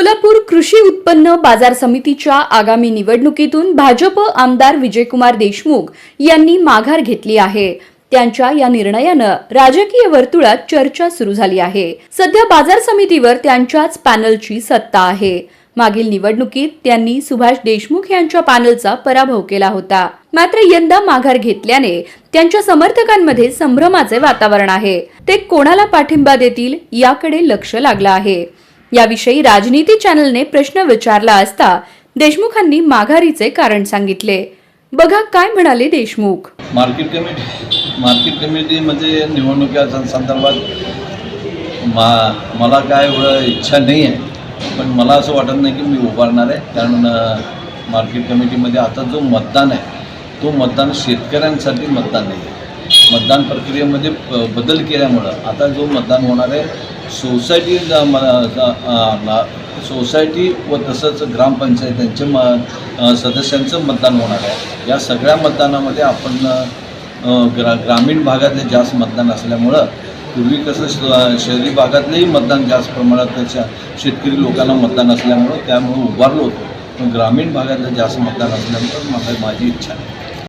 सोलापूर कृषी उत्पन्न बाजार समितीच्या आगामी निवडणुकीतून भाजप आमदार विजयकुमार देशमुख यांनी माघार घेतली आहे। त्यांच्या या निर्णयानं राजकीय वर्तुळात चर्चा सुरू झाली आहे। सध्या बाजार समितीवर त्यांच्याच पॅनलची सत्ता आहे। मागील निवडणुकीत त्यांनी सुभाष देशमुख यांच्या पॅनलचा पराभव केला होता। मात्र यंदा माघार घेतल्याने त्यांच्या समर्थकांमध्ये संभ्रमाचे वातावरण आहे। ते कोणाला पाठिंबा देतील याकडे लक्ष लागलं आहे। याविषयी राजनीती चॅनलने प्रश्न विचारला असता देशमुखांनी माघारीचे कारण सांगितले। बघा काय म्हणाले देशमुख। मार्केट कमिटी म्हणजे निवडणुकीच्या संदर्भात मला काय इच्छा नाही आहे, पण मला असं वाटत नाही की मी उभारणार आहे। कारण मार्केट कमिटीमध्ये आता जो मतदान आहे तो मतदान शेतकऱ्यांसाठी मतदान नाही आहे। मतदान प्रक्रियेमध्ये बदल केल्यामुळं आता जो मतदान होणार आहे सोसायटी व तसंच ग्रामपंचायतींच्या सदस्यांचं मतदान होणार आहे। या सगळ्या मतदानामध्ये आपण ग्रामीण भागातले जास्त मतदान असल्यामुळं पूर्वी कसं शहरी भागातलेही मतदान जास्त प्रमाणात शेतकरी लोकांना मतदान असल्यामुळं त्यामुळे उभारलो होतो, पण ग्रामीण भागातलं जास्त मतदान असल्यामुळं माझी इच्छा आहे।